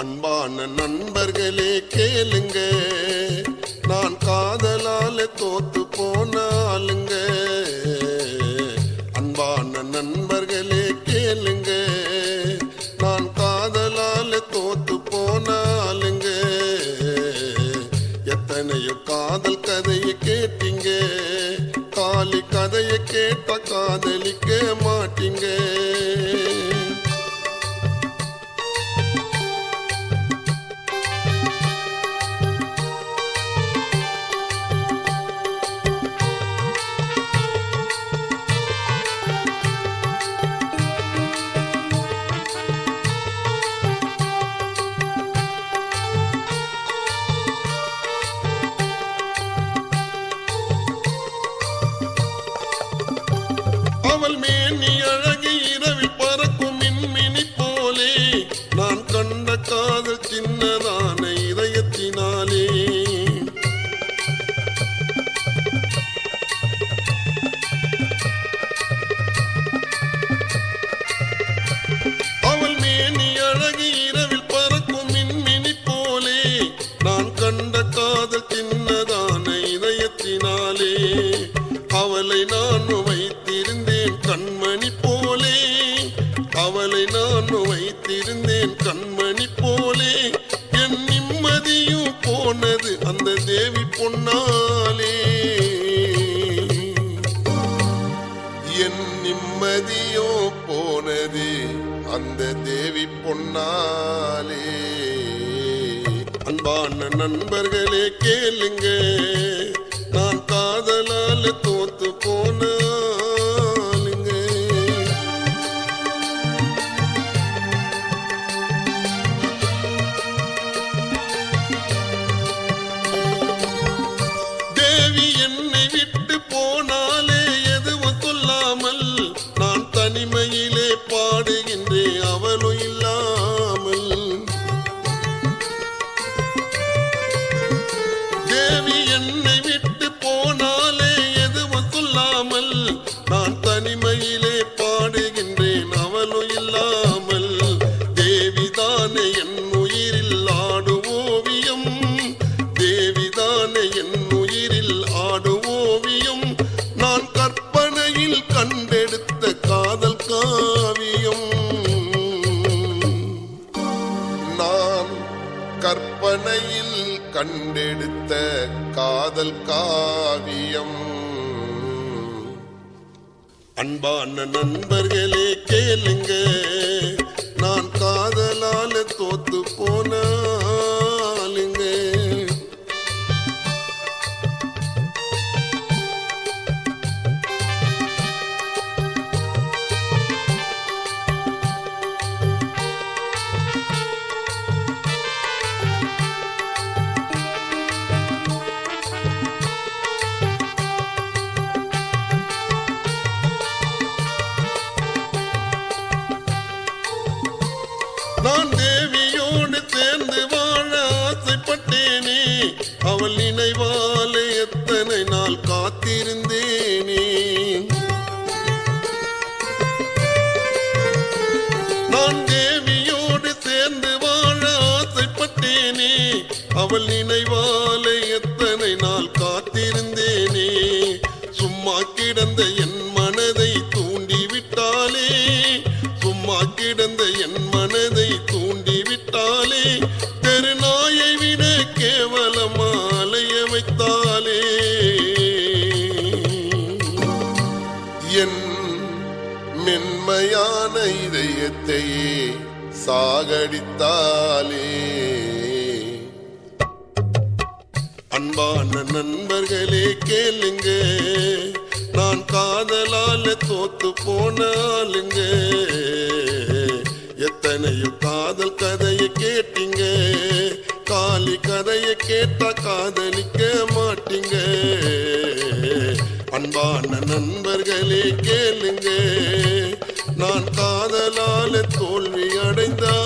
அன்பான நண்பர்களே கேளுங்க, நான் காதலால தோத்து போனாலுங்க. அன்பான நண்பர்களே கேளுங்க, நான் காதலால தோத்து போனாலுங்க. எத்தனையோ காதல் கதையை கேட்டீங்க, காலி கதையை கேட்ட காதலிக்க மாட்டீங்க. அவள் மேனி அழகு இரவில் பறக்கும் மின்மினி போலே, நான் கண்ட காதல் சின்னதான இதயத்தினாலே. அவள் மேனி அழகு இரவில் பறக்கும் மின்மினி போலே, நான் கண்ட காதல் சின்னதான இதயத்தினாலே. அவளை நான் வைத்திருந்தேன் கண்மணி போலே, அவளை நான் வைத்திருந்தேன் கண்மணி போலே. என் நிம்மதியும் போனது அந்த தேவி பொன்னாலே, என் நிம்மதியோ போனது அந்த தேவி பொன்னாலே. அன்பான நண்பர்களே கேளுங்க, நான் காதலால தோத்து போனாலுங்க. தேவி என்னை விட்டு போனாலே எதுவும் சொல்லாமல், நான் தனிமையிலே பாடுகின்றேன் அவளும் இல்லாமல். தேவி என்னை விட்டு போனாலே எதுவும் சொல்லாமல், நான் தனிமையிலே பாடுகின்றேன் அவளும் இல்லாமல். தேவிதானே என் உயிரில் ஆடும் ஓவியம், தேவிதானே என் உயிரில் ஆடும் ஓவியம். நான் கற்பனையில் கண்டெடுத்த காதல் காவியம், நான் கற்பனையில் கண்டெடுத்த காதல் காவியம். அன்பான நண்பர்களே கேளுங்க, நான் காதலால தோத்து போனாலுங்க. நான் தேவியோடு சேர்ந்து வாழ ஆசைப்பட்டேனே, அவள் நினைவாலே எத்தனை நாள் காத்திருந்தேனே. நான் தேவியோடு சேர்ந்து வாழ ஆசைப்பட்டேனே, அவள் நினைவாலே எத்தனை நாள் காத்திருந்தேனே. சும்மா கிடந்த என் மனதை தூண்டிவிட்டாலே, சும்மா கிடந்த என் மனதை தூண்டிவிட்டாலே. தெருநாயை விட கேவலமா அலைய வைத்தாலே, என் மென்மையான இதயத்தையே சாகடித்தாலே. அன்பான நண்பர்களே கேளுங்க, நான் காதலால தோத்து போனாலுங்க. எத்தனையோ காதல் கதையை கேட்டீங்க, காலி கதையை கேட்டா காதலிக்க மாட்டீங்க. அன்பான நண்பர்களே கேளுங்க, நான் காதலால தோல்வி அடைந்தா